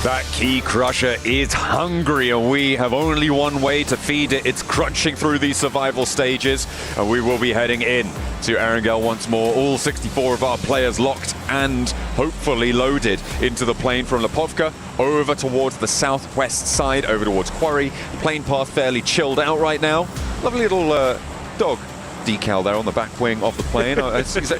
That Key Crusher is hungry, and we have only one way to feed it. It's crunching through these survival stages, and we will be heading in to Erangel once more. All 64 of our players locked and hopefully loaded into the plane from Lipovka over towards the southwest side, over towards Quarry. Plane path fairly chilled out right now. Lovely little dog decal there on the back wing of the plane.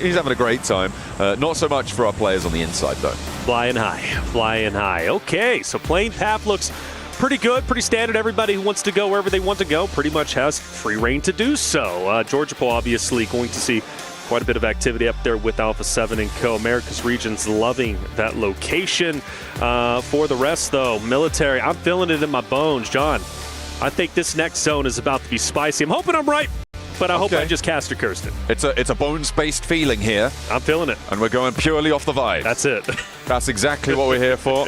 He's having a great time. Not so much for our players on the inside, though. Flying high, flying high. Okay, so plane path looks pretty good, pretty standard. Everybody who wants to go wherever they want to go pretty much has free reign to do so. Georgia Pool obviously going to see quite a bit of activity up there with Alpha 7 and Co. America's region's loving that location. For the rest, though, military, I'm feeling it in my bones. John, I think this next zone is about to be spicy. I'm hoping I'm right, but I hope I just cast or cursed it. It's a bones-based feeling here. I'm feeling it. And we're going purely off the vibe. That's it. That's exactly what we're here for.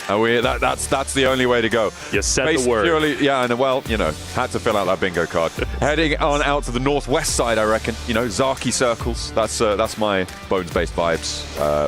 That's the only way to go. You said the word. Purely, yeah, and well, you know, had to fill out that bingo card. Heading on out to the northwest side, I reckon. You know, Zaki circles. That's my bones-based vibes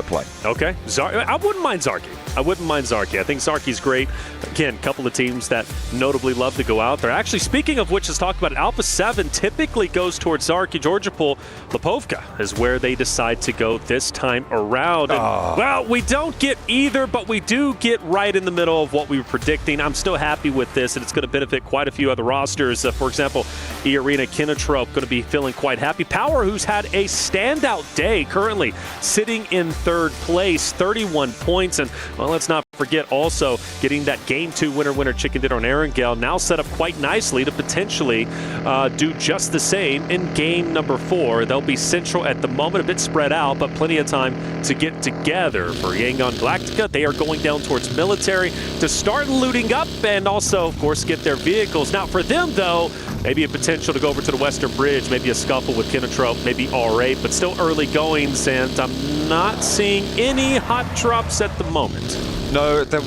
play. Okay, I wouldn't mind Zarki. I think Zarki's great. Again, a couple of teams that notably love to go out there. Actually, speaking of which, let's talk about it. Alpha 7 typically goes towards Zarki. Georgia Pool, Lipovka is where they decide to go this time around. And, well, we don't get either, but we do get right in the middle of what we were predicting. I'm still happy with this, and it's going to benefit quite a few other rosters. For example, E-Arena Kinotrope going to be feeling quite happy. Power, who's had a standout day, currently sitting in third place, 31 points. And, well, let's not forget also getting that Game 2 winner chicken dinner on Erangel, now set up quite nicely to potentially do just the same in game number 4. They'll be central at the moment, a bit spread out, but plenty of time to get together. For Yangon Galactica, they are going down towards military to start looting up and also, of course, get their vehicles. Now, for them, though, maybe a potential to go over to the Western Bridge, maybe a scuffle with Kinotrope, maybe R8, but still early goings, and I'm not seeing any hot drops at the moment. No, there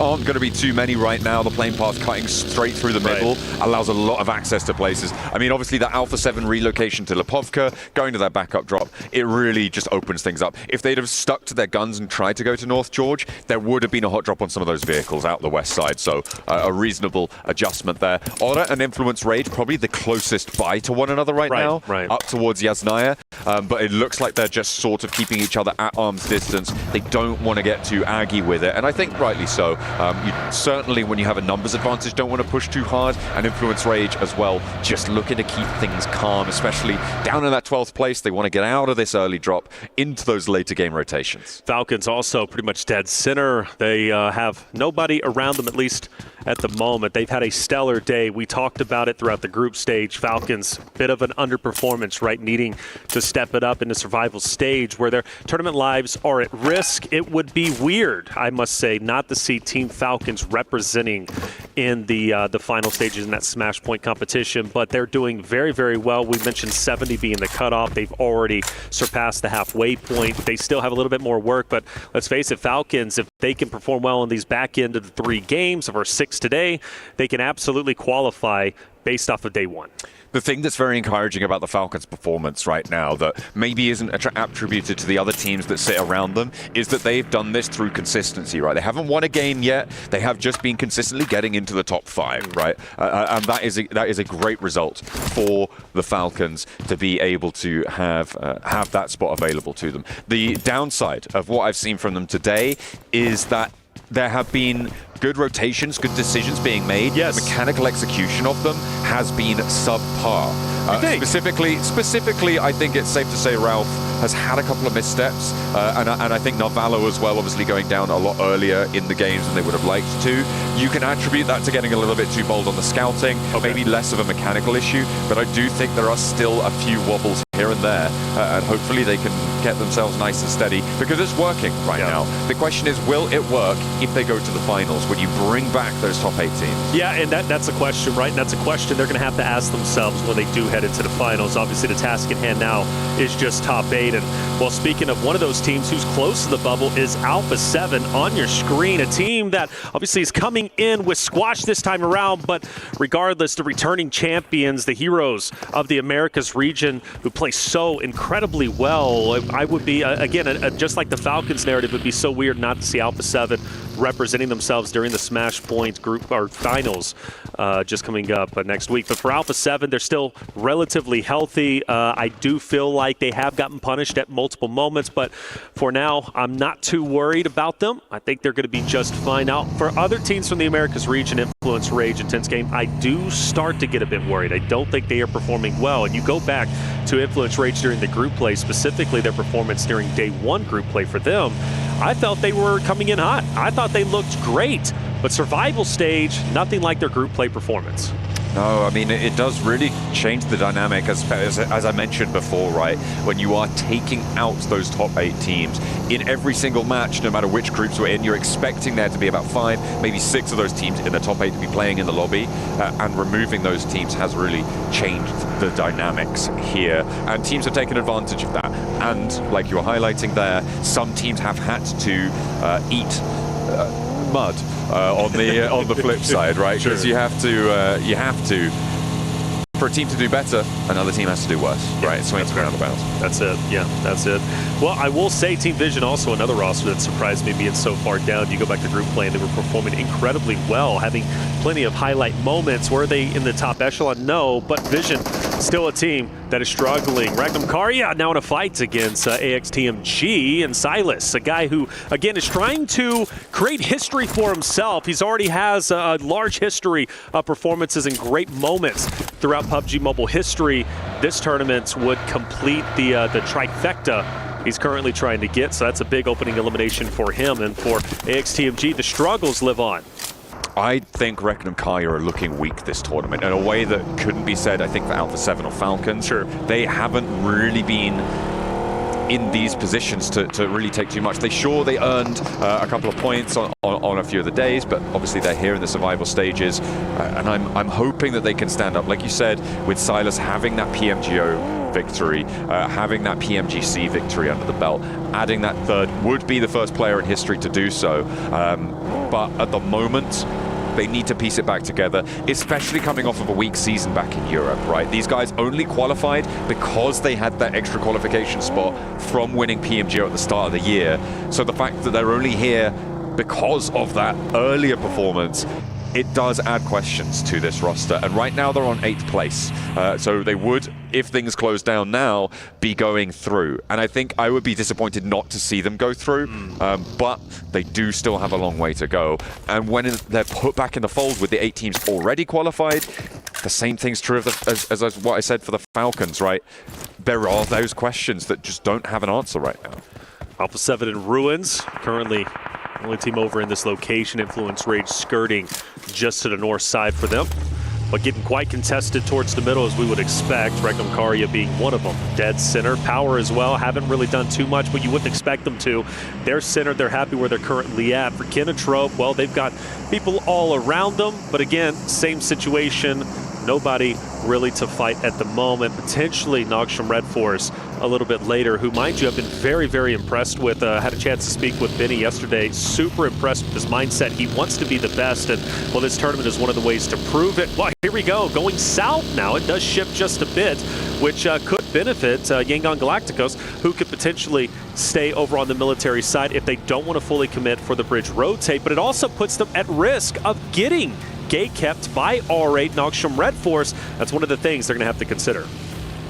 aren't going to be too many right now. The plane path cutting straight through the middle allows a lot of access to places. I mean, obviously, that Alpha 7 relocation to Lipovka, going to their backup drop, it really just opens things up. If they'd have stuck to their guns and tried to go to North George, there would have been a hot drop on some of those vehicles out the west side. So a reasonable adjustment there. Aura and Influence Rage, probably the closest by to one another right now, up towards Yasnaya. But it looks like they're just sort of keeping each other at arm's distance. They don't want to get too aggy with it, and I think rightly so. You certainly, when you have a numbers advantage, don't want to push too hard, and Influence Rage as well, just looking to keep things calm, especially down in that 12th place. They want to get out of this early drop into those later game rotations. Falcons also pretty much dead center. They have nobody around them, at least at the moment. They've had a stellar day. We talked about it throughout the group stage. Falcons, bit of an underperformance, right? Needing to step it up in the survival stage where their tournament lives are at risk. It would be weird, I must say, not to see Team Falcons representing in the final stages in that Smash Point competition, but they're doing very, very well. We mentioned 70 being the cutoff. They've already surpassed the halfway point. They still have a little bit more work, but let's face it, Falcons, if they can perform well in these back end of the 3 games of our 6 today, they can absolutely qualify based off of day 1. The thing that's very encouraging about the Falcons' performance right now that maybe isn't attributed to the other teams that sit around them is that they've done this through consistency, right? They haven't won a game yet. They have just been consistently getting into the top 5, right? And that is a great result for the Falcons to be able to have that spot available to them. The downside of what I've seen from them today is that there have been good rotations, good decisions being made. Yes. Mechanical execution of them has been subpar. Specifically, I think it's safe to say Ralph has had a couple of missteps, and I think Narvalo as well, obviously going down a lot earlier in the games than they would have liked to. You can attribute that to getting a little bit too bold on the scouting, maybe less of a mechanical issue, but I do think there are still a few wobbles here and there, and hopefully they can get themselves nice and steady, because it's working right now. The question is, will it work if they go to the finals, when you bring back those top 8 teams? Yeah, and that's a question, right? And that's a question they're going to have to ask themselves when they do head into the finals. Obviously, the task at hand now is just top 8. And, well, speaking of one of those teams who's close to the bubble is Alpha 7 on your screen, a team that obviously is coming in with squash this time around, but regardless, the returning champions, the heroes of the Americas region who play play so incredibly well. I would be, again, just like the Falcons narrative, it would be so weird not to see Alpha 7 representing themselves during the Smash Points group or finals just coming up next week. But for Alpha 7, they're still relatively healthy. I do feel like they have gotten punished at multiple moments, but for now, I'm not too worried about them. I think they're going to be just fine. Now, for other teams from the Americas region, Influence, Rage, Intense Game, I do start to get a bit worried. I don't think they are performing well. And you go back to Influence, Rage during the group play, specifically their performance during day one group play for them, I felt they were coming in hot. I thought they looked great, but survival stage, nothing like their group play performance. No, I mean, it does really change the dynamic, as I mentioned before, right? When you are taking out those top 8 teams in every single match, no matter which groups we're in, you're expecting there to be about 5, maybe 6 of those teams in the top 8 to be playing in the lobby, and removing those teams has really changed the dynamics here, and teams have taken advantage of that. And like you were highlighting there, some teams have had to eat mud on the flip side, right? Because Sure. you have to for a team to do better, another team has to do worse, right? Swings and roundabouts. That's it. Yeah, that's it. Well, I will say Team Vision also another roster that surprised me being so far down. You go back to group play and they were performing incredibly well, having plenty of highlight moments. Were they in the top echelon? No, but Vision still a team that is struggling. Ragnar Karya now in a fight against AXTMG and Silas, a guy who, again, is trying to create history for himself. He's already has a large history of performances and great moments throughout PUBG Mobile history. This tournament would complete the trifecta he's currently trying to get, so that's a big opening elimination for him. And for AXTMG, the struggles live on. I think Reckon and Kaya are looking weak this tournament in a way that couldn't be said, I think, for Alpha 7 or Falcons. Sure. They haven't really been in these positions to really take too much. They earned a couple of points on a few of the days, but obviously they're here in the survival stages, and I'm hoping that they can stand up. Like you said, with Silas having that PMGO victory, having that PMGC victory under the belt, adding that third, would be the first player in history to do so. But at the moment, they need to piece it back together, especially coming off of a weak season back in Europe, right? These guys only qualified because they had that extra qualification spot from winning PMGO at the start of the year. So the fact that they're only here because of that earlier performance, it does add questions to this roster. And right now they're on 8th place. So they would, if things close down now, be going through. And I think I would be disappointed not to see them go through, but they do still have a long way to go. And when they're put back in the fold with the 8 teams already qualified, the same thing's true of as what I said for the Falcons, right? There are those questions that just don't have an answer right now. Alpha 7 in ruins, currently only team over in this location. Influence Rage skirting just to the north side for them, but getting quite contested towards the middle as we would expect. Regnum Karya being one of them. Dead center. Power as well. Haven't really done too much, but you wouldn't expect them to. They're centered. They're happy where they're currently at. For Kinatrope, well, they've got people all around them, but again, same situation. Nobody really to fight at the moment. Potentially Nogsham Red Force a little bit later, who, mind you, I've been very, very impressed with. Had a chance to speak with Benny yesterday. Super impressed with his mindset. He wants to be the best, and well, this tournament is one of the ways to prove it. Well, here we go, going south now. It does shift just a bit, which could benefit Yangon Galacticos, who could potentially stay over on the military side if they don't want to fully commit for the bridge rotate, but it also puts them at risk of getting gate kept by R8 Nogsham Red Force. That's one of the things they're going to have to consider.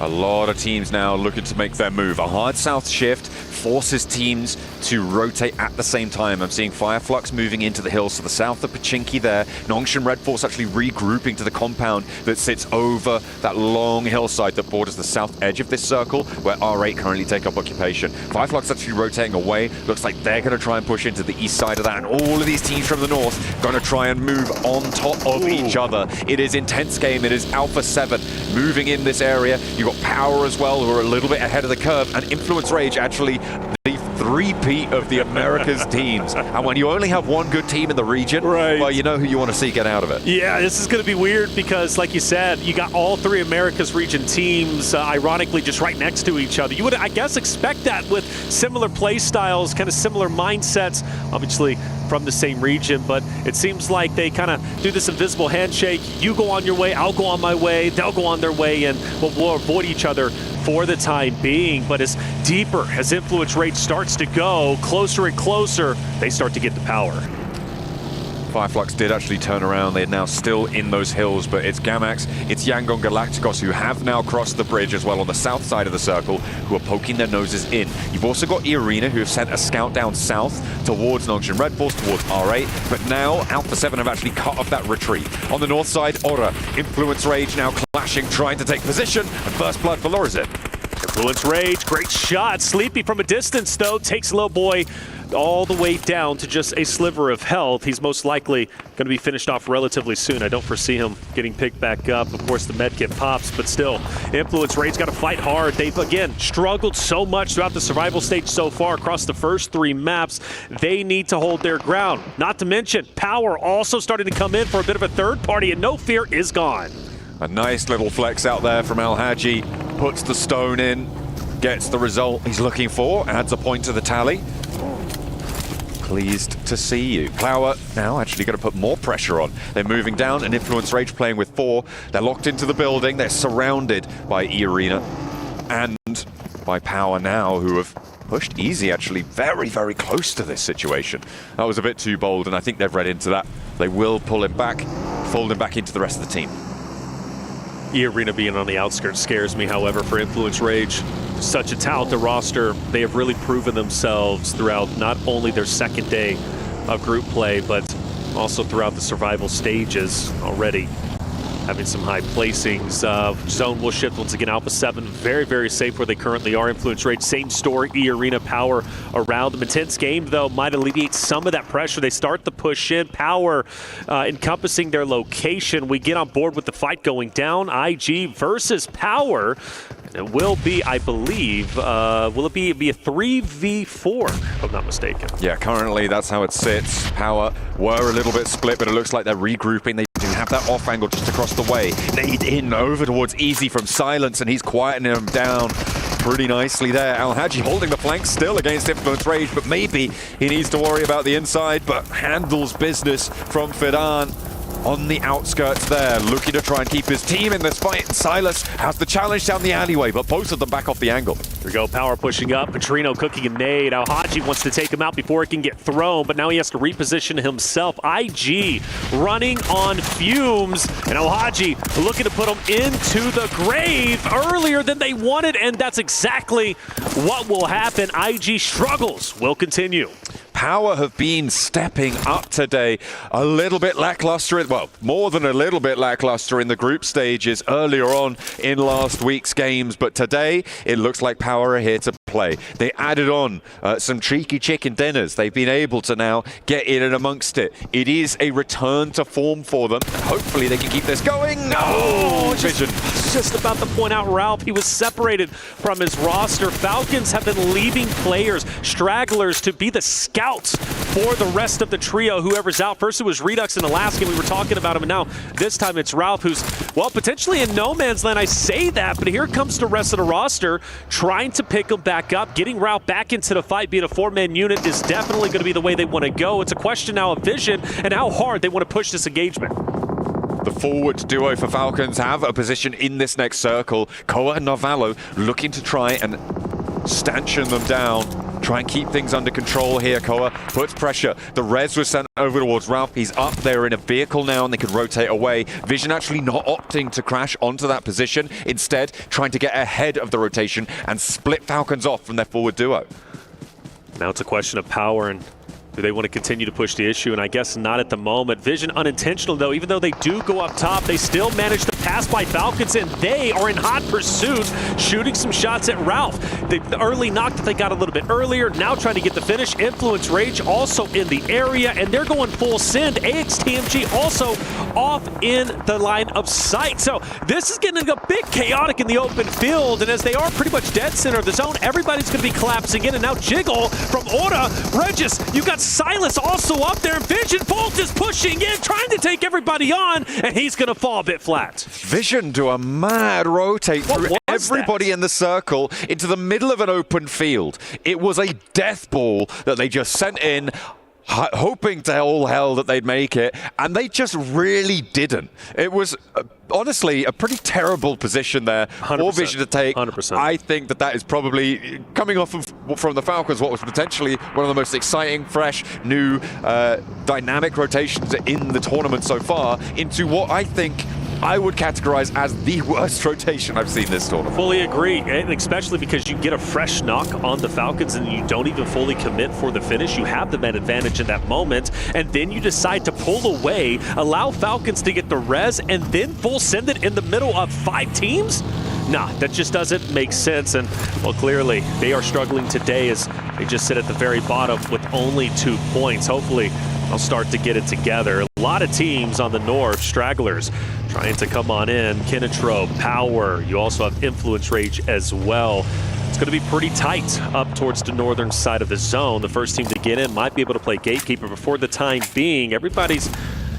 A lot of teams now looking to make their move. A hard south shift forces teams to rotate at the same time. I'm seeing Fireflux moving into the hills to the south of Pachinki there. Nongshim Red Force actually regrouping to the compound that sits over that long hillside that borders the south edge of this circle, where R8 currently take up occupation. Fireflux actually rotating away. Looks like they're going to try and push into the east side of that, and all of these teams from the north going to try and move on top of each other. It is intense game. It is Alpha 7 moving in this area. You've got Power as well, who are a little bit ahead of the curve, and Influence Rage actually the three-peat of the Americas teams. And when you only have one good team in the region, right, well, you know who you want to see get out of it. Yeah, this is going to be weird because, like you said, you got all three Americas region teams, ironically, just right next to each other. You would, I guess, expect that with similar play styles, kind of similar mindsets. Obviously, from the same region, but it seems like they kind of do this invisible handshake. You go on your way, I'll go on my way, they'll go on their way, and we'll avoid each other for the time being. But as deeper as influence rate starts to go, closer and closer, they start to get the power. Fireflux did actually turn around. They're now still in those hills, but it's Gamax, it's Yangon Galacticos who have now crossed the bridge as well on the south side of the circle, who are poking their noses in. You've also got E-Arena, who have sent a scout down south towards Nongshan Red Force, towards R8, but now Alpha 7 have actually cut off that retreat. On the north side, Aura, Influence Rage now clashing, trying to take position, and first blood for Lorazit. Influence Rage, great shot. Sleepy from a distance, though, takes Little Boy all the way down to just a sliver of health. He's most likely going to be finished off relatively soon. I don't foresee him getting picked back up. Of course, the medkit pops, but still, Influence Rage got to fight hard. They've, again, struggled so much throughout the survival stage so far across the first 3 maps. They need to hold their ground. Not to mention, Power also starting to come in for a bit of a third party, and No Fear is gone. A nice little flex out there from Al-Haji, puts the stone in, gets the result he's looking for, adds a point to the tally. Pleased to see you. Power now actually going to put more pressure on. They're moving down, and Influence Rage playing with 4. They're locked into the building. They're surrounded by E-Arena and by Power now, who have pushed Easy actually very, very close to this situation. That was a bit too bold, and I think they've read into that. They will pull him back, fold him back into the rest of the team. E-Arena being on the outskirts scares me, however, for Influence Rage. Such a talented roster. They have really proven themselves throughout not only their second day of group play, but also throughout the survival stages already. Having some high placings. Zone will shift once again. Alpha 7 very, very safe where they currently are. Influence Rage, same story. E-Arena, Power around them. Intense game, though, might alleviate some of that pressure. They start the push in. Power encompassing their location. We get on board with the fight going down. IG versus Power. It will be, I believe, will it be a 3v4, if I'm not mistaken? Yeah, currently that's how it sits. Power were a little bit split, but it looks like they're regrouping. They do have that off angle just across the way. Nade in over towards Easy from Silence, and he's quietening him down pretty nicely there. Al-Haji holding the flank still against Influence Rage, but maybe he needs to worry about the inside, but handles business from Fidan on the outskirts there, looking to try and keep his team in this fight. Silas has the challenge down the alleyway, but both of them back off the angle. Here we go, Power pushing up, Petrino cooking a nade. Al-Haji wants to take him out before it can get thrown, but now he has to reposition himself. IG running on fumes, and Al-Haji looking to put him into the grave earlier than they wanted, and that's exactly what will happen. IG struggles will continue. Power have been stepping up today. A little bit lackluster, well, more than a little bit lackluster in the group stages earlier on in last week's games, but today it looks like Power are here to play. They added on some cheeky chicken dinners. They've been able to now get in and amongst it. It is a return to form for them. Hopefully they can keep this going. Oh, Vision. Just about to point out Ralph, he was separated from his roster. Falcons have been leaving players, stragglers, to be the scouts for the rest of the trio, whoever's out. First it was Redux in the last game, we were talking about him, and now this time it's Ralph, who's, well, potentially in no man's land. I say that, but here comes the rest of the roster trying to pick him back up. Getting Ralph back into the fight, being a 4-man unit, is definitely going to be the way they want to go. It's a question now of vision and how hard they want to push this engagement. The forward duo for Falcons have a position in this next circle. Koa and Narvalo looking to try and stanchion them down. Try and keep things under control here. Koa puts pressure. The res was sent over towards Ralph. He's up there in a vehicle now and they can rotate away. Vision actually not opting to crash onto that position. Instead, trying to get ahead of the rotation and split Falcons off from their forward duo. Now it's a question of Power and do they want to continue to push the issue? And I guess not at the moment. Vision unintentional, though. Even though they do go up top, they still manage to pass by Falcons, and they are in hot pursuit, shooting some shots at Ralph. The early knock that they got a little bit earlier, now trying to get the finish. Influence Rage also in the area, and they're going full send. AXTMG also off in the line of sight. So this is getting a bit chaotic in the open field, and as they are pretty much dead center of the zone, everybody's going to be collapsing in. And now Jiggle from Aura. Regis, you got Silas also up there. Vision Bolt is pushing in, trying to take everybody on, and he's going to fall a bit flat. Vision do a mad rotate through everybody in the circle into the middle of an open field. It was a death ball that they just sent in. hoping to all hell that they'd make it, and they just really didn't. It was honestly a pretty terrible position there for Vision to take. 100%. I think that is probably coming off from the Falcons what was potentially one of the most exciting, fresh, new, dynamic rotations in the tournament so far into what I think I would categorize as the worst rotation I've seen this tournament. Fully agree, and especially because you get a fresh knock on the Falcons and you don't even fully commit for the finish. You have the man advantage in that moment, and then you decide to pull away, allow Falcons to get the res, and then full send it in the middle of 5 teams? Nah, that just doesn't make sense, and well, clearly they are struggling today as they just sit at the very bottom with only 2 points. Hopefully they'll start to get it together. A lot of teams on the north, stragglers, trying to come on in. Kinetro, Power, you also have Influence Rage as well. It's going to be pretty tight up towards the northern side of the zone. The first team to get in might be able to play Gatekeeper, but for the time being, everybody's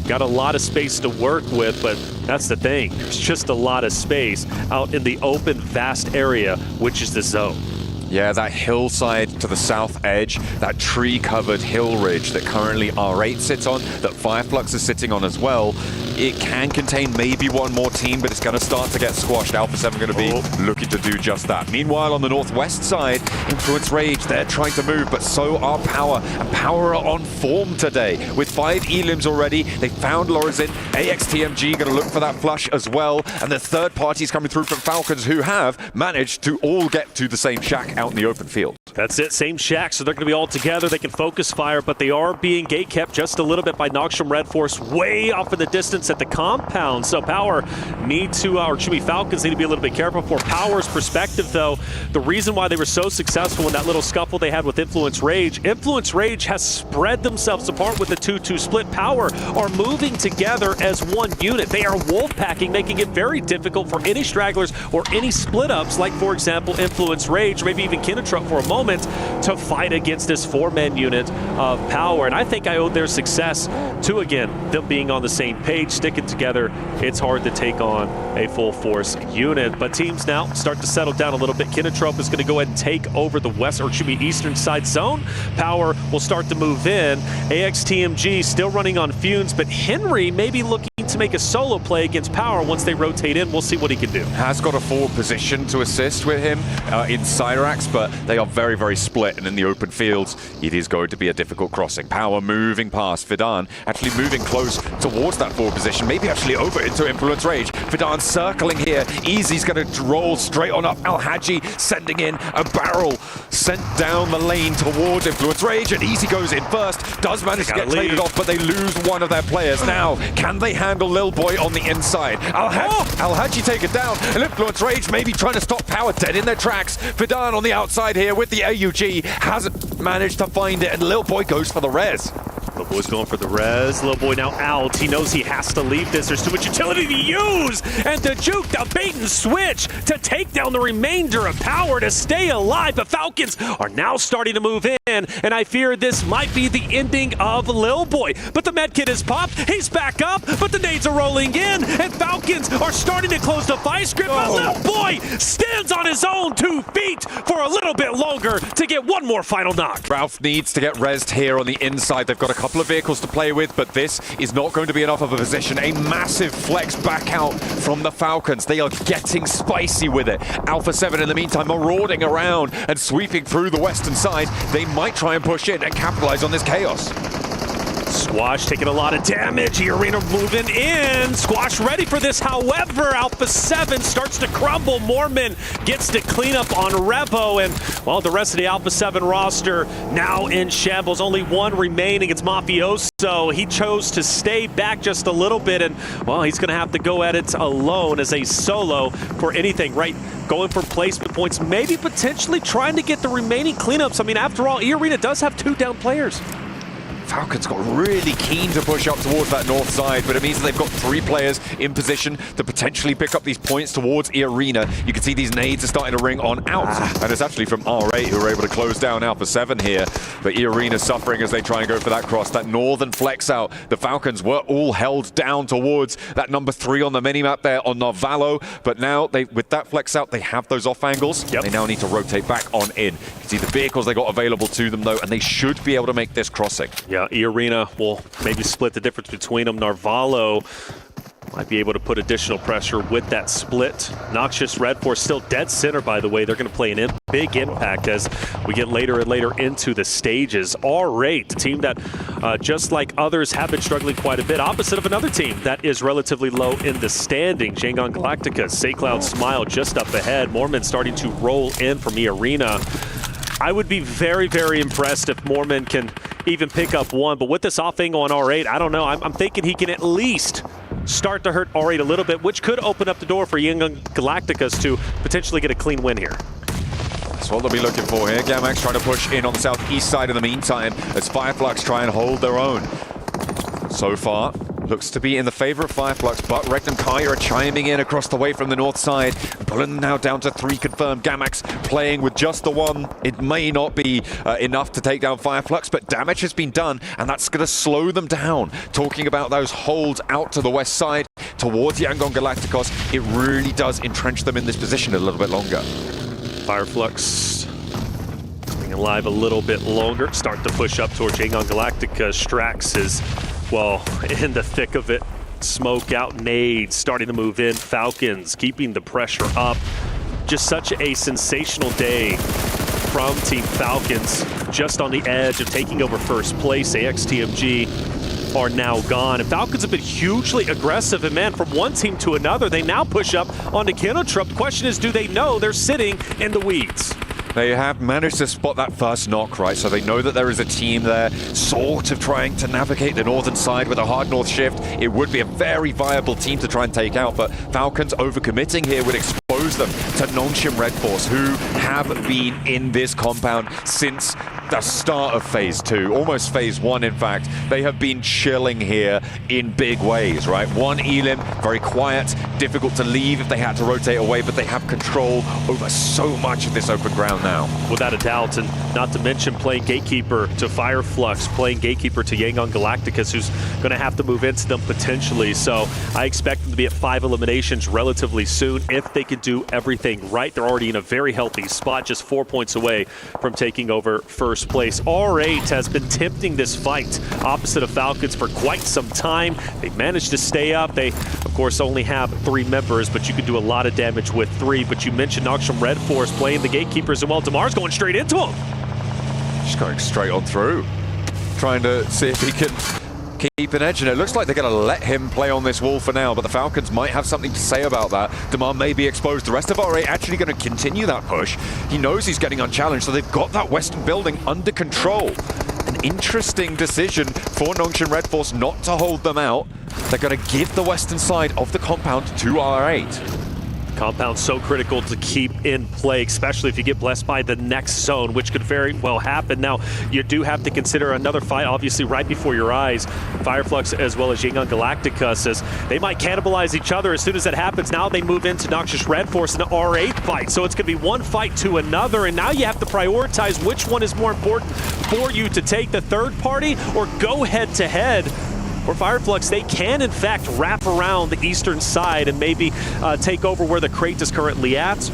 got a lot of space to work with, but that's the thing. There's just a lot of space out in the open, vast area, which is the zone. Yeah, that hillside to the south edge, that tree-covered hill ridge that currently R8 sits on, that Fireflux is sitting on as well, it can contain maybe one more team, but it's going to start to get squashed. Alpha 7 going to be looking to do just that. Meanwhile, on the northwest side, Influence Rage, they're trying to move, but so are Power. And Power are on form today. With 5 elims already, they found Lorazin. AXTMG going to look for that flush as well. And the third parties coming through from Falcons who have managed to all get to the same shack out in the open field. That's it, same shack, so they're going to be all together. They can focus fire, but they are being gate kept just a little bit by Noxium Red Force way off in the distance at the compound. So Power need to, or excuse me, Falcons need to be a little bit careful. For Power's perspective, though, the reason why they were so successful in that little scuffle they had with Influence Rage has spread themselves apart with the 2-2 split. Power are moving together as one unit. They are wolf packing, making it very difficult for any stragglers or any split ups, like for example Influence Rage, maybe even Kinetrup for a moment, to fight against this 4-man unit of Power. And I think I owe their success to, again, them being on the same page, sticking together. It's hard to take on a full force unit, but teams now start to settle down a little bit. Kinetrup is going to go ahead and take over the west, or should be eastern side zone. Power will start to move in. AXTMG still running on fumes, but Henry may be looking to make a solo play against Power once they rotate in. We'll see what he can do. Has got a forward position to assist with him in Cyrax, but they are very, very split, and in the open fields, it is going to be a difficult crossing. Power moving past Fidan, actually moving close towards that forward position, maybe actually over into Influence Rage. Fidan circling here. Easy's going to roll straight on up. Al-Haji sending in a barrel, sent down the lane towards Influence Rage, and Easy goes in first, does manage to get traded off, but they lose one of their players. Now, can they handle Lil Boy on the inside? Al-Haji take it down, and Influence Rage maybe trying to stop Power dead in their tracks. Fidan on the outside here with the AUG, hasn't managed to find it, and Lil Boy goes for the res. Lil Boy's going for the res. Lil Boy now out. He knows he has to leave this. There's too much utility to use. And the juke, the bait and switch to take down the remainder of Power to stay alive. The Falcons are now starting to move in, and I fear this might be the ending of Lil Boy. But the medkit is popped. He's back up, but the nades are rolling in, and Falcons are starting to close the vice grip. But Lil Boy stands on his own 2 feet for a little bit longer to get one more final knock. Ralph needs to get rezzed here on the inside. They've got a couple of vehicles to play with, but this is not going to be enough of a position. A massive flex back out from the Falcons. They are getting spicy with it. Alpha 7 in the meantime marauding around and sweeping through the western side. They might try and push in and capitalize on this chaos. Squash taking a lot of damage. Arena moving in. Squash ready for this. However, Alpha 7 starts to crumble. Mormon gets to clean up on Revo. And, well, the rest of the Alpha 7 roster now in shambles. Only one remaining. It's Mafioso. He chose to stay back just a little bit. And, well, he's going to have to go at it alone as a solo for anything, right? Going for placement points. Maybe potentially trying to get the remaining cleanups. I mean, after all, E-Arena does have 2 down players. Falcons got really keen to push up towards that north side, but it means that they've got 3 players in position to potentially pick up these points towards E-Arena. You can see these nades are starting to ring on out, and it's actually from R8 who are able to close down Alpha 7 here. But E-Arena suffering as they try and go for that cross, that northern flex out. The Falcons were all held down towards that number 3 on the minimap there on Narvalo, but now with that flex out, they have those off angles. They now need to rotate back on in. You can see the vehicles they got available to them though, and they should be able to make this crossing. Yeah, E-Arena will maybe split the difference between them. Narvalo might be able to put additional pressure with that split. Noxious Red Force still dead center, by the way. They're going to play a big impact as we get later and later into the stages. R8, a team that, just like others, have been struggling quite a bit. Opposite of another team that is relatively low in the standing. Shanghai Galactica, Saycloud Smile just up ahead. Mormon starting to roll in from E-Arena. I would be very, very impressed if Mormon can even pick up one. But with this off angle on R8, I don't know. I'm thinking he can at least start to hurt R8 a little bit, which could open up the door for Young Galacticas to potentially get a clean win here. That's what they'll be looking for here. Gamax trying to push in on the southeast side in the meantime as Fireflux try and hold their own. So far, looks to be in the favor of Fireflux, but Rectum Kaya are chiming in across the way from the north side, pulling them now down to 3 confirmed. Gamax playing with just the 1. It may not be enough to take down Fireflux, but damage has been done, and that's going to slow them down. Talking about those holds out to the west side towards Yangon Galacticos, it really does entrench them in this position a little bit longer. Fireflux staying alive a little bit longer, start to push up towards Yangon Galactica. Strax is, well, in the thick of it. Smoke out, nades starting to move in. Falcons keeping the pressure up. Just such a sensational day from Team Falcons, just on the edge of taking over first place. AXTMG are now gone. And Falcons have been hugely aggressive, and man, from one team to another, they now push up onto Kinotrup. The question is, do they know they're sitting in the weeds? They have managed to spot that first knock, right? So they know that there is a team there sort of trying to navigate the northern side with a hard north shift. It would be a very viable team to try and take out, but Falcons overcommitting here would expose them to Nongshim Red Force, who have been in this compound since the start of Phase 2, almost Phase 1 in fact. They have been chilling here in big ways, right? One Elim, very quiet, difficult to leave if they had to rotate away, but they have control over so much of this open ground now. Without a doubt, and not to mention playing Gatekeeper to Fireflux, playing Gatekeeper to Yangon Galacticus, who's going to have to move into them potentially. So I expect them to be at 5 eliminations relatively soon if they can do everything right. They're already in a very healthy spot, just 4 points away from taking over first place. R8 has been tempting this fight opposite of Falcons for quite some time. They managed to stay up. They, of course, only have 3 members, but you can do a lot of damage with 3. But you mentioned Noxium Red Force playing the Gatekeepers, and well, Damar's going straight into him. Just going straight on through, trying to see if he can keep an edge, and it looks like they're going to let him play on this wall for now, but the Falcons might have something to say about that. Damar may be exposed. The rest of R8 actually going to continue that push. He knows he's getting unchallenged, so they've got that western building under control. An interesting decision for Nongshim Red Force not to hold them out. They're going to give the western side of the compound to R8. Compound so critical to keep in play, especially if you get blessed by the next zone, which could very well happen. Now, you do have to consider another fight, obviously, right before your eyes. Fireflux as well as Yangon Galactica says they might cannibalize each other. As soon as that happens, now they move into Noxious Red Force in the R8 fight. So it's going to be one fight to another, and now you have to prioritize which one is more important for you to take the third party or go head-to-head. For Fireflux, they can, in fact, wrap around the eastern side and maybe take over where the crate is currently at.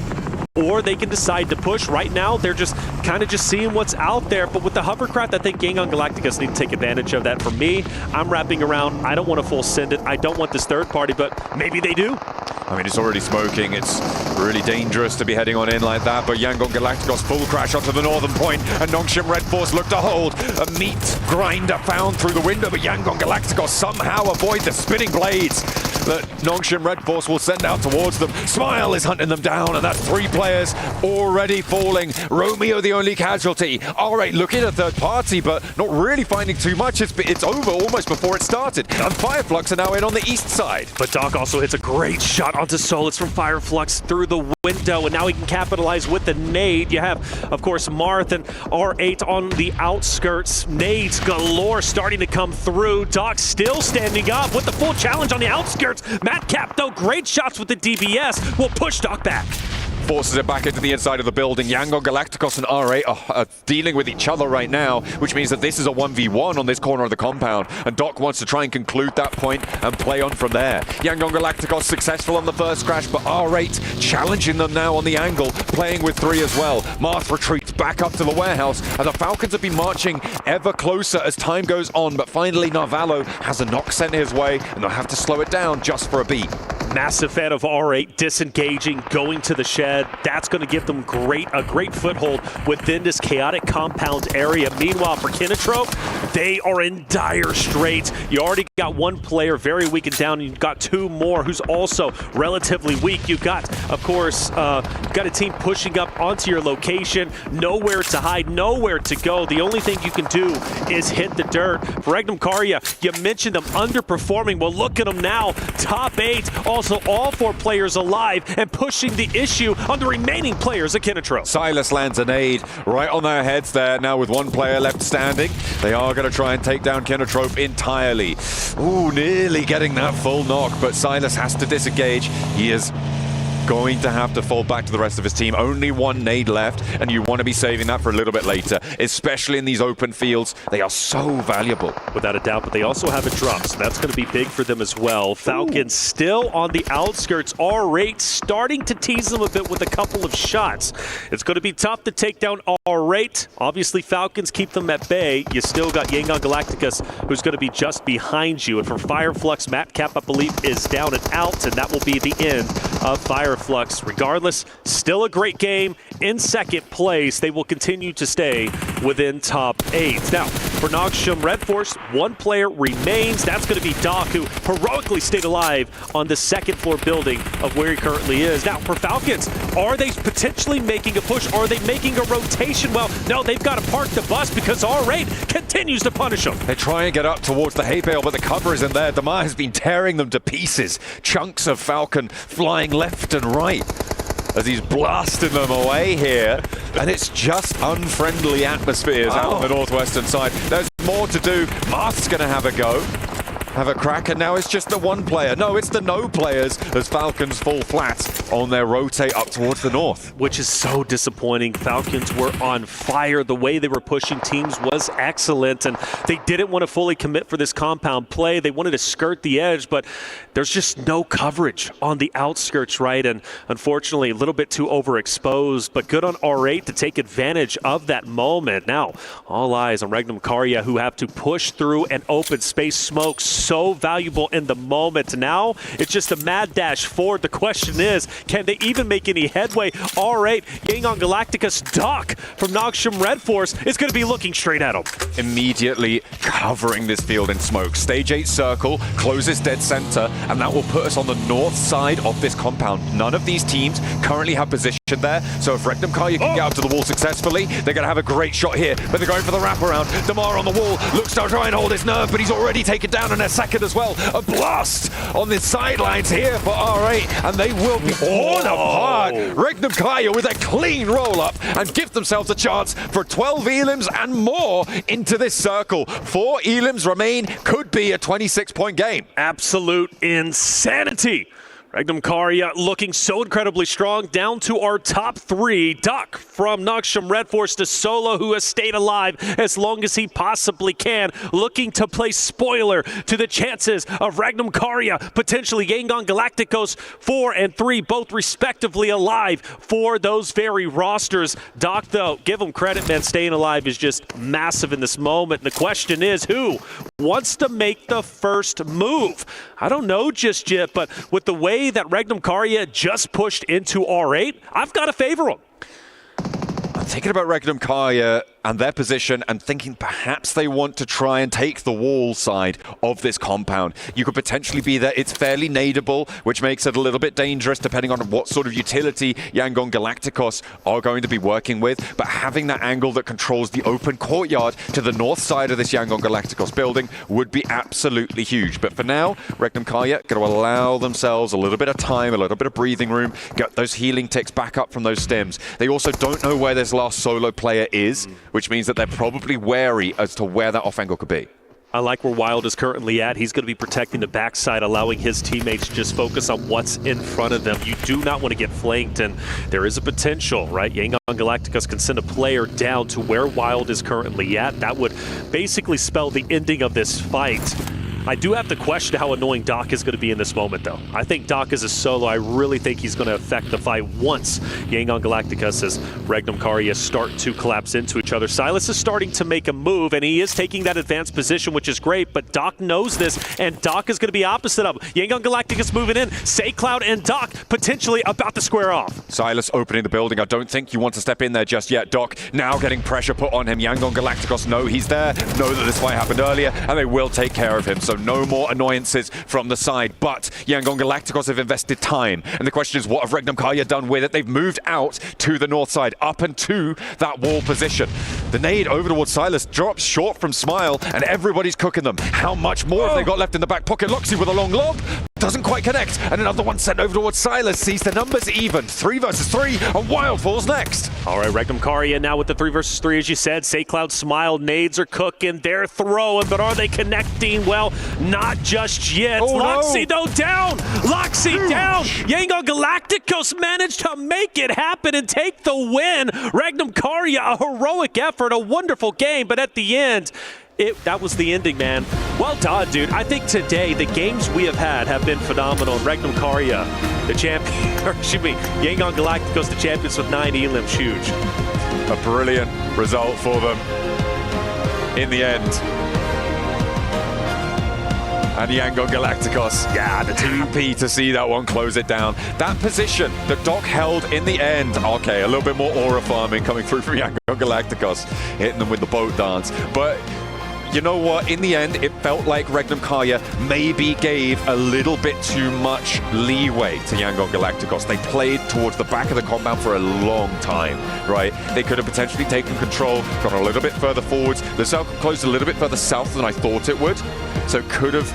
Or they can decide to push. Right now, they're just kind of just seeing what's out there. But with the hovercraft, I think Yangon Galacticus need to take advantage of that. For me, I'm wrapping around. I don't want to full send it. I don't want this third party, but maybe they do. I mean, it's already smoking. It's really dangerous to be heading on in like that, but Yangon Galacticos full crash onto the northern point, and Nongshim Red Force look to hold. A meat grinder found through the window, but Yangon Galacticos somehow avoid the spinning blades that Nongshim Red Force will send out towards them. Smile is hunting them down, and that's 3 players already falling. Romeo the only casualty. R8 looking at third party, but not really finding too much. It's over almost before it started. And Fireflux are now in on the east side. But Doc also hits a great shot onto Solus from Fireflux through the window, and now he can capitalize with the nade. You have, of course, Marth and R8 on the outskirts. Nades galore starting to come through. Doc still standing up with the full challenge on the outskirts. Matt Cap, though, great shots with the DBS, will push Doc back. Forces it back into the inside of the building. Yangon Galacticos and R8 are dealing with each other right now, which means that this is a 1v1 on this corner of the compound, and Doc wants to try and conclude that point and play on from there. Yangon Galacticos successful on the first crash, but R8 challenging them now on the angle, playing with 3 as well. Marth retreats route back up to the warehouse, and the Falcons have been marching ever closer as time goes on, but finally Narvalo has a knock sent his way, and they'll have to slow it down just for a beat. Massive fan of R8 disengaging, going to the shed. That's going to give them a great foothold within this chaotic compound area. Meanwhile, for Kinotrope, they are in dire straits. You already got one player very weak and down, and you've got two more who's also relatively weak. You've got, of course, got a team pushing up onto your location. Nowhere to hide, nowhere to go. The only thing you can do is hit the dirt. For Regnum Karya, you mentioned them underperforming. Well, look at them now. Top 8, also all 4 players alive and pushing the issue on the remaining players at Kinotrope. Silas lands an aid right on their heads there, now with one player left standing. They are going to try and take down Kinotrope entirely. Ooh, nearly getting that full knock, but Silas has to disengage. He is going to have to fall back to the rest of his team. Only one nade left, and you want to be saving that for a little bit later, especially in these open fields. They are so valuable. Without a doubt, but they also have a drop, so that's going to be big for them as well. Falcons still on the outskirts. R8 starting to tease them a bit with a couple of shots. It's going to be tough to take down R8. Obviously, Falcons keep them at bay. You still got Yangon Galacticus, who's going to be just behind you. And for Fireflux, Matt Cap, I believe, is down and out, and that will be the end of Fireflux. Regardless, still a great game. In second place, they will continue to stay within top 8. Now, for Nogsham Red Force, one player remains. That's going to be Doc, who heroically stayed alive on the second floor building of where he currently is. Now, for Falcons, are they potentially making a push? Are they making a rotation? Well, no, they've got to park the bus because R8 continues to punish them. They try and get up towards the hay bale, but the cover isn't there. Damar has been tearing them to pieces. Chunks of Falcon flying left and right as he's blasting them away here. And it's just unfriendly atmospheres out on the northwestern side. There's more to do. Marth's going to have a go. Have a crack, and now it's just the one player. No, it's the no players as Falcons fall flat on their rotate up towards the north. Which is so disappointing. Falcons were on fire. The way they were pushing teams was excellent, and they didn't want to fully commit for this compound play. They wanted to skirt the edge, but there's just no coverage on the outskirts, right? And unfortunately, a little bit too overexposed, but good on R8 to take advantage of that moment. Now, all eyes on Regnum Karya, who have to push through an open space. Smoke so valuable in the moment. Now it's just a mad dash forward. The question is, can they even make any headway? R8, Yangon Galacticus, Doc from Nogsham Red Force is going to be looking straight at him. Immediately covering this field in smoke. Stage 8 circle closes dead center, and that will put us on the north side of this compound. None of these teams currently have position there, so if Regnum Karya can get up to the wall successfully, they're going to have a great shot here, but they're going for the wraparound. Damar on the wall looks to try and hold his nerve, but he's already taken down in a second as well. A blast on the sidelines here for R8, and they will be torn apart. Regnum Karya with a clean roll-up and give themselves a chance for 12 elims and more into this circle. 4 elims remain, could be a 26-point game. Absolute insanity. Regnum Karya looking so incredibly strong. Down to our top 3. Duck from Nogsham Red Force to Solo, who has stayed alive as long as he possibly can. Looking to play spoiler to the chances of Regnum Karya, potentially Yangon Galacticos 4 and 3, both respectively alive for those very rosters. Doc, though, give him credit, man. Staying alive is just massive in this moment. And the question is, who wants to make the first move? I don't know just yet, but with the way that Regnum Karya just pushed into R8, I've got to favor him. I'm thinking about Regnum Karya and their position and thinking perhaps they want to try and take the wall side of this compound. You could potentially be there. It's fairly nadeable, which makes it a little bit dangerous depending on what sort of utility Yangon Galacticos are going to be working with. But having that angle that controls the open courtyard to the north side of this Yangon Galacticos building would be absolutely huge. But for now, Regnum Karya going to allow themselves a little bit of time, a little bit of breathing room, get those healing ticks back up from those stims. They also don't know where this last solo player is, which means that they're probably wary as to where that off angle could be. I like where Wild is currently at. He's going to be protecting the backside, allowing his teammates to just focus on what's in front of them. You do not want to get flanked, and there is a potential, right? Yangon Galacticus can send a player down to where Wild is currently at. That would basically spell the ending of this fight. I do have to question how annoying Doc is going to be in this moment, though. I think Doc is a solo. I really think he's going to affect the fight once Yangon Galacticus as Regnum Karya start to collapse into each other. Silas is starting to make a move, and he is taking that advanced position, which is great, but Doc knows this, and Doc is going to be opposite of him. Yangon Galacticus moving in. SayCloud and Doc potentially about to square off. Silas opening the building. I don't think you want to step in there just yet. Doc now getting pressure put on him. Yangon Galacticos know he's there, know that this fight happened earlier, and they will take care of him. So no more annoyances from the side. But Yangon Galacticos have invested time. And the question is, what have Regnum Karya done with it? They've moved out to the north side, up and to that wall position. The nade over towards Silas drops short from Smile, and everybody's cooking them. How much more have they got left in the back pocket? Loxy with a long lob. Doesn't quite connect. And another one sent over towards Silas. Sees the numbers even. 3 versus 3. And Wild falls next. All right, Regnum Karya now with the 3 versus 3, as you said. SayCloud, Smile, nades are cooking. They're throwing, but are they connecting? Well, not just yet. Oh, Loxy, no. down. Loxy down. Yangon Galacticos managed to make it happen and take the win. Regnum Karya, a heroic effort, a wonderful game, but at the end, that was the ending, man. Well done, dude. I think today the games we have been phenomenal. Regnum Karya, the champion, or excuse me, Yangon Galacticos, the champions with 9 elims, huge. A brilliant result for them in the end. And Yangon Galacticos, yeah, the happy to see that one close it down. That position that Doc held in the end, okay, a little bit more aura farming coming through from Yangon Galacticos, hitting them with the boat dance. But you know what? In the end, it felt like Regnum Karya maybe gave a little bit too much leeway to Yangon Galacticos. They played towards the back of the compound for a long time, right? They could have potentially taken control, gone a little bit further forwards. The circle closed a little bit further south than I thought it would, so it could have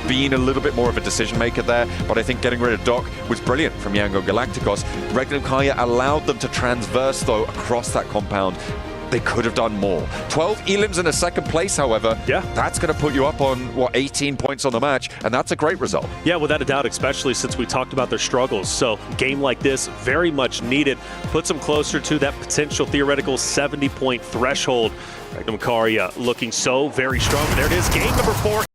been a little bit more of a decision maker there, but I think getting rid of Doc was brilliant from Yangon Galacticos. Regnum Karya allowed them to transverse, though, across that compound. They could have done more. 12 elims in a second place, however. Yeah. That's going to put you up on, what, 18 points on the match, and that's a great result. Yeah, without a doubt, especially since we talked about their struggles. So a game like this, very much needed. Puts them closer to that potential theoretical 70-point threshold. Regnum Karya looking so very strong. There it is, game number 4.